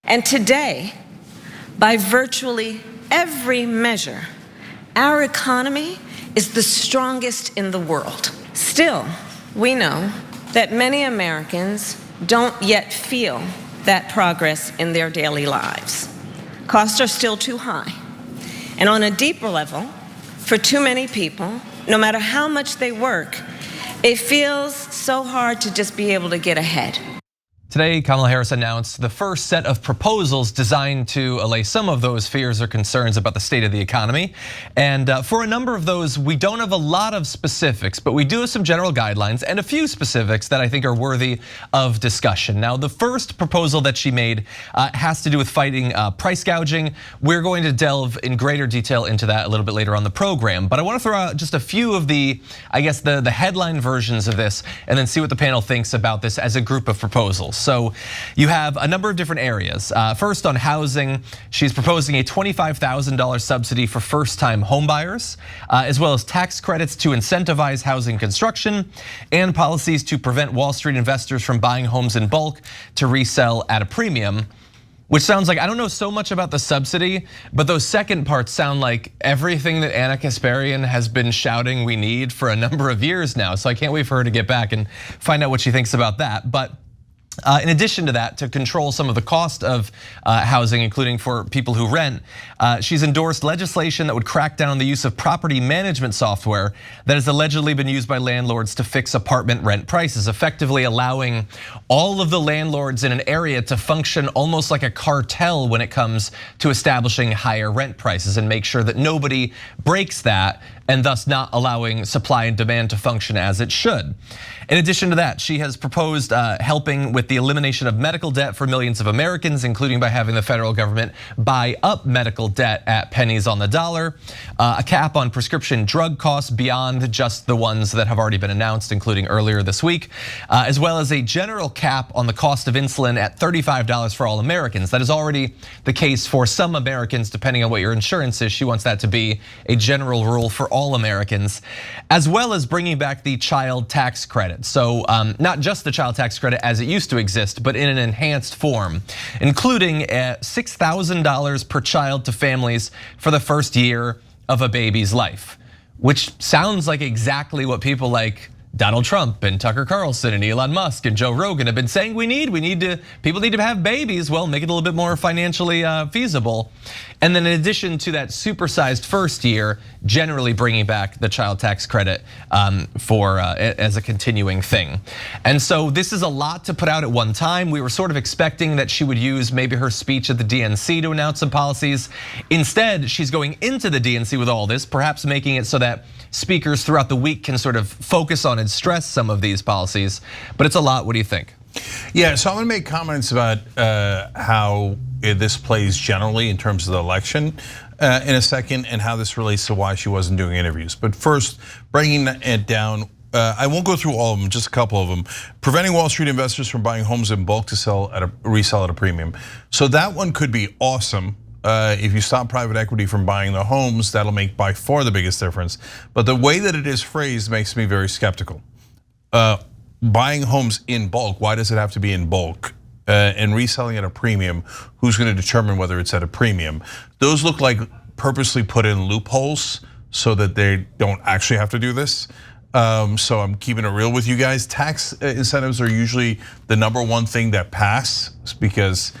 And today, by virtually every measure, our economy is the strongest in the world. Still, we know that many Americans don't yet feel that progress in their daily lives. Costs are still too high. And on a deeper level, for too many people, no matter how much they work, it feels so hard to just be able to get ahead. Today, Kamala Harris announced the first set of proposals designed to allay some of those fears or concerns about the state of the economy. And for a number of those, we don't have a lot of specifics, but we do have some general guidelines and a few specifics that I think are worthy of discussion. Now, the first proposal that she made has to do with fighting price gouging. We're going to delve in greater detail into that a little bit later on the program. But I want to throw out just a few of the headline versions of this and then see what the panel thinks about this as a group of proposals. So you have a number of different areas. First, on housing, she's proposing a $25,000 subsidy for first-time homebuyers, as well as tax credits to incentivize housing construction and policies to prevent Wall Street investors from buying homes in bulk to resell at a premium. Which sounds like, I don't know so much about the subsidy, but those second parts sound like everything that Anna Kasparian has been shouting we need for a number of years now. So I can't wait for her to get back and find out what she thinks about that. But in addition to that, to control some of the cost of housing, including for people who rent, she's endorsed legislation that would crack down on the use of property management software that has allegedly been used by landlords to fix apartment rent prices, effectively allowing all of the landlords in an area to function almost like a cartel when it comes to establishing higher rent prices and make sure that nobody breaks that, and thus not allowing supply and demand to function as it should. In addition to that, she has proposed helping with the elimination of medical debt for millions of Americans, including by having the federal government buy up medical debt at pennies on the dollar, a cap on prescription drug costs beyond just the ones that have already been announced, including earlier this week, as well as a general cap on the cost of insulin at $35 for all Americans. That is already the case for some Americans, depending on what your insurance is. She wants that to be a general rule for all Americans, as well as bringing back the child tax credit. So not just the child tax credit as it used to exist, but in an enhanced form, including $6,000 per child to families for the first year of a baby's life, which sounds like exactly what people like Donald Trump and Tucker Carlson and Elon Musk and Joe Rogan have been saying people need to have babies. Well, make it a little bit more financially feasible. And then in addition to that supersized first year, generally bringing back the child tax credit as a continuing thing. And so this is a lot to put out at one time. We were sort of expecting that she would use maybe her speech at the DNC to announce some policies. Instead, she's going into the DNC with all this, perhaps making it so that speakers throughout the week can sort of focus on and stress some of these policies, but it's a lot. What do you think? Yeah, so I'm gonna make comments about how this plays generally in terms of the election in a second, and how this relates to why she wasn't doing interviews. But first, bringing it down, I won't go through all of them, just a couple of them. Preventing Wall Street investors from buying homes in bulk to resell at a premium. So that one could be awesome. If you stop private equity from buying the homes, that'll make by far the biggest difference. But the way that it is phrased makes me very skeptical. Buying homes in bulk, why does it have to be in bulk? And reselling at a premium, who's gonna determine whether it's at a premium? Those look like purposely put in loopholes so that they don't actually have to do this. So I'm keeping it real with you guys. Tax incentives are usually the #1 thing that pass, because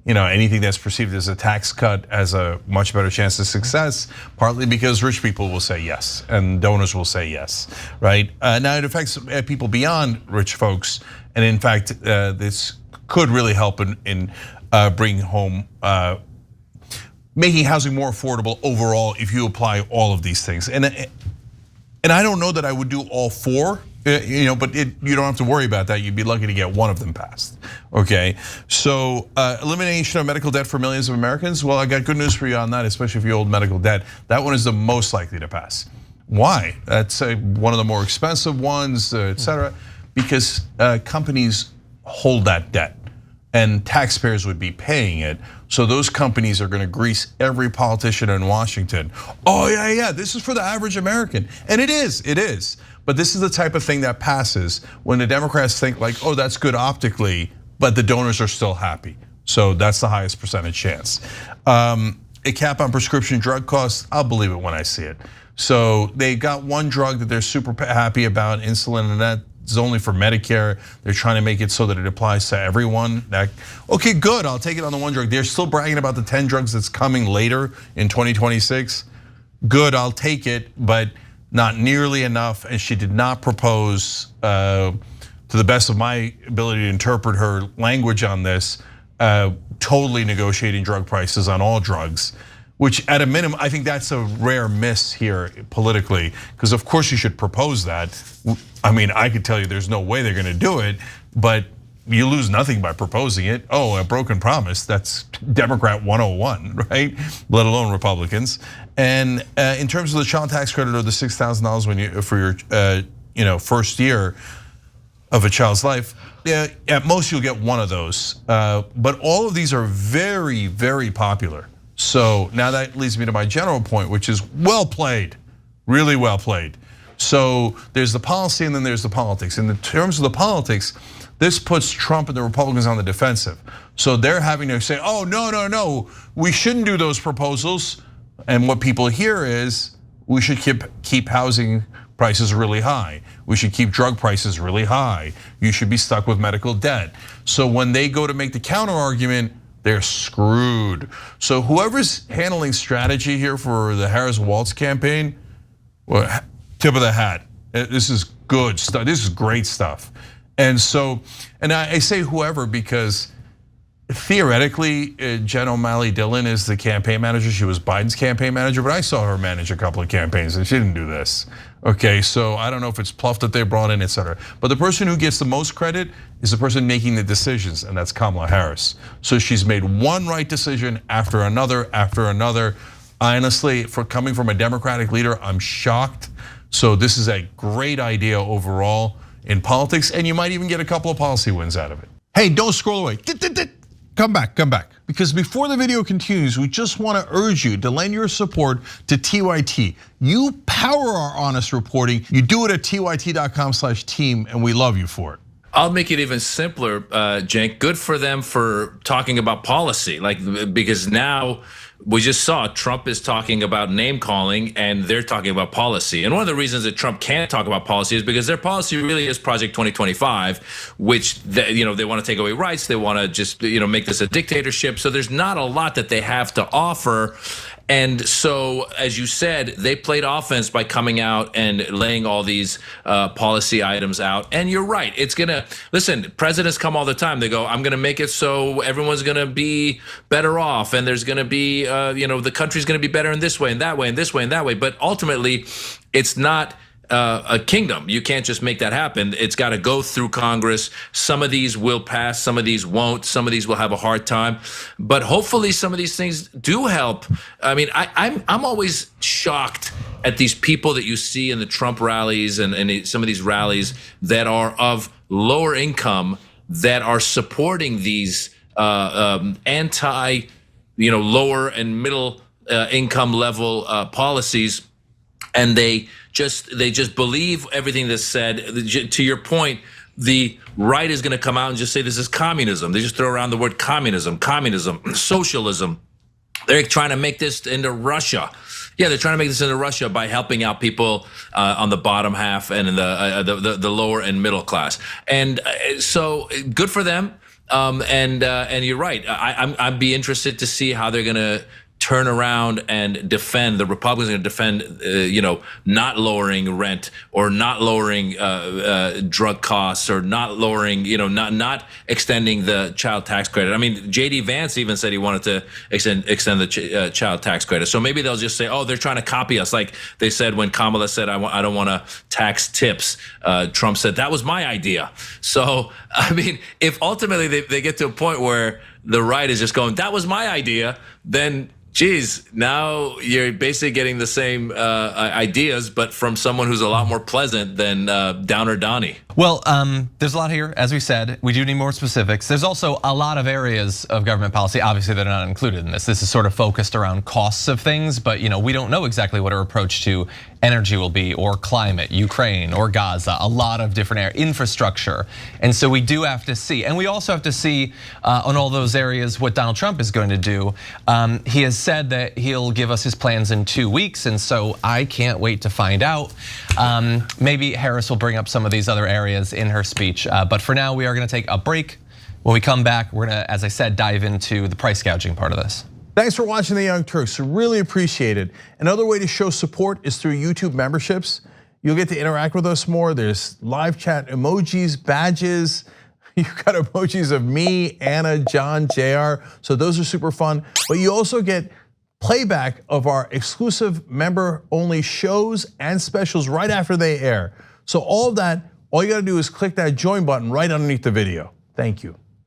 anything that's perceived as a tax cut has a much better chance of success, partly because rich people will say yes and donors will say yes, right? Now it affects people beyond rich folks, and in fact, this could really help in bringing home, making housing more affordable overall if you apply all of these things. And I don't know that I would do all four. But you don't have to worry about that. You'd be lucky to get one of them passed, okay? So elimination of medical debt for millions of Americans. Well, I got good news for you on that, especially if you owe medical debt. That one is the most likely to pass. Why? That's one of the more expensive ones, et cetera, because companies hold that debt and taxpayers would be paying it. So those companies are gonna grease every politician in Washington. Oh yeah, this is for the average American. And it is. But this is the type of thing that passes when the Democrats think like, oh, that's good optically, but the donors are still happy. So that's the highest percentage chance. A cap on prescription drug costs, I'll believe it when I see it. So they got one drug that they're super happy about, insulin, and that is only for Medicare. They're trying to make it so that it applies to everyone. Okay, good, I'll take it on the one drug. They're still bragging about the 10 drugs that's coming later in 2026. Good, I'll take it, but not nearly enough. And she did not propose, to the best of my ability to interpret her language on this, totally negotiating drug prices on all drugs, which at a minimum, I think that's a rare miss here politically, because of course you should propose that. I mean, I could tell you there's no way they're gonna do it, but you lose nothing by proposing it. Oh, a broken promise, that's Democrat 101, right? Let alone Republicans. And in terms of the child tax credit or the $6,000 for your first year of a child's life, yeah, at most you'll get one of those. But all of these are very, very popular. So now that leads me to my general point, which is well played, really well played. So there's the policy and then there's the politics. In terms of the politics, this puts Trump and the Republicans on the defensive. So they're having to say, oh, no, we shouldn't do those proposals. And what people hear is, we should keep housing prices really high. We should keep drug prices really high. You should be stuck with medical debt. So when they go to make the counter argument, they're screwed. So whoever's handling strategy here for the Harris-Walz campaign, well, tip of the hat. This is good stuff. This is great stuff. And so, and I say whoever because theoretically, Jen O'Malley Dillon is the campaign manager. She was Biden's campaign manager, but I saw her manage a couple of campaigns and she didn't do this. Okay, so I don't know if it's Pluff that they brought in, et cetera. But the person who gets the most credit is the person making the decisions, and that's Kamala Harris. So she's made one right decision after another, after another. Honestly, for coming from a Democratic leader, I'm shocked. So this is a great idea overall in politics, and you might even get a couple of policy wins out of it. Hey, don't scroll away. Come back. Because before the video continues, we just want to urge you to lend your support to TYT. You power our honest reporting. You do it at tyt.com/team, and we love you for it. I'll make it even simpler, Cenk. Good for them for talking about policy, because now we just saw Trump is talking about name calling and they're talking about policy. And one of the reasons that Trump can't talk about policy is because their policy really is Project 2025, which they want to take away rights. They want to just make this a dictatorship. So there's not a lot that they have to offer. And so, as you said, they played offense by coming out and laying all these policy items out. And you're right. It's listen, presidents come all the time. They go, I'm gonna make it so everyone's gonna be better off. And there's gonna be, the country's gonna be better in this way and that way and this way and that way. But ultimately, it's not a kingdom. You can't just make that happen. It's got to go through Congress. Some of these will pass, some of these won't, some of these will have a hard time. But hopefully some of these things do help. I mean, I'm always shocked at these people that you see in the Trump rallies and some of these rallies that are of lower income that are supporting these anti, lower and middle income level policies. And they just believe everything that's said. To your point, the right is going to come out and just say this is communism. They just throw around the word communism, socialism. They're trying to make this into Russia. Yeah, they're trying to make this into Russia by helping out people on the bottom half and in the lower and middle class. And so good for them. And you're right. I'd be interested to see how they're going to turn around and defend. The Republicans are going to defend, not lowering rent or not lowering drug costs or not lowering, not extending the child tax credit. I mean, J.D. Vance even said he wanted to extend the child tax credit. So maybe they'll just say, oh, they're trying to copy us, like they said when Kamala said, I don't want to tax tips. Trump said that was my idea. So I mean, if ultimately they get to a point where the right is just going, that was my idea, then geez, now you're basically getting the same ideas, but from someone who's a lot more pleasant than Downer Donnie. Well, there's a lot here, as we said. We do need more specifics. There's also a lot of areas of government policy, obviously, that are not included in this. This is sort of focused around costs of things, but we don't know exactly what her approach to energy will be, or climate, Ukraine, or Gaza, a lot of different areas, infrastructure. And so we do have to see, and we also have to see on all those areas what Donald Trump is going to do. He has said that he'll give us his plans in 2 weeks, and so I can't wait to find out. Maybe Harris will bring up some of these other areas in her speech, but for now we are gonna take a break. When we come back, we're gonna, as I said, dive into the price gouging part of this. Thanks for watching The Young Turks, really appreciate it. Another way to show support is through YouTube memberships. You'll get to interact with us more. There's live chat emojis, badges. You've got emojis of me, Anna, John, JR, so those are super fun. But you also get playback of our exclusive member-only shows and specials right after they air. So all of that, all you gotta do is click that join button right underneath the video. Thank you.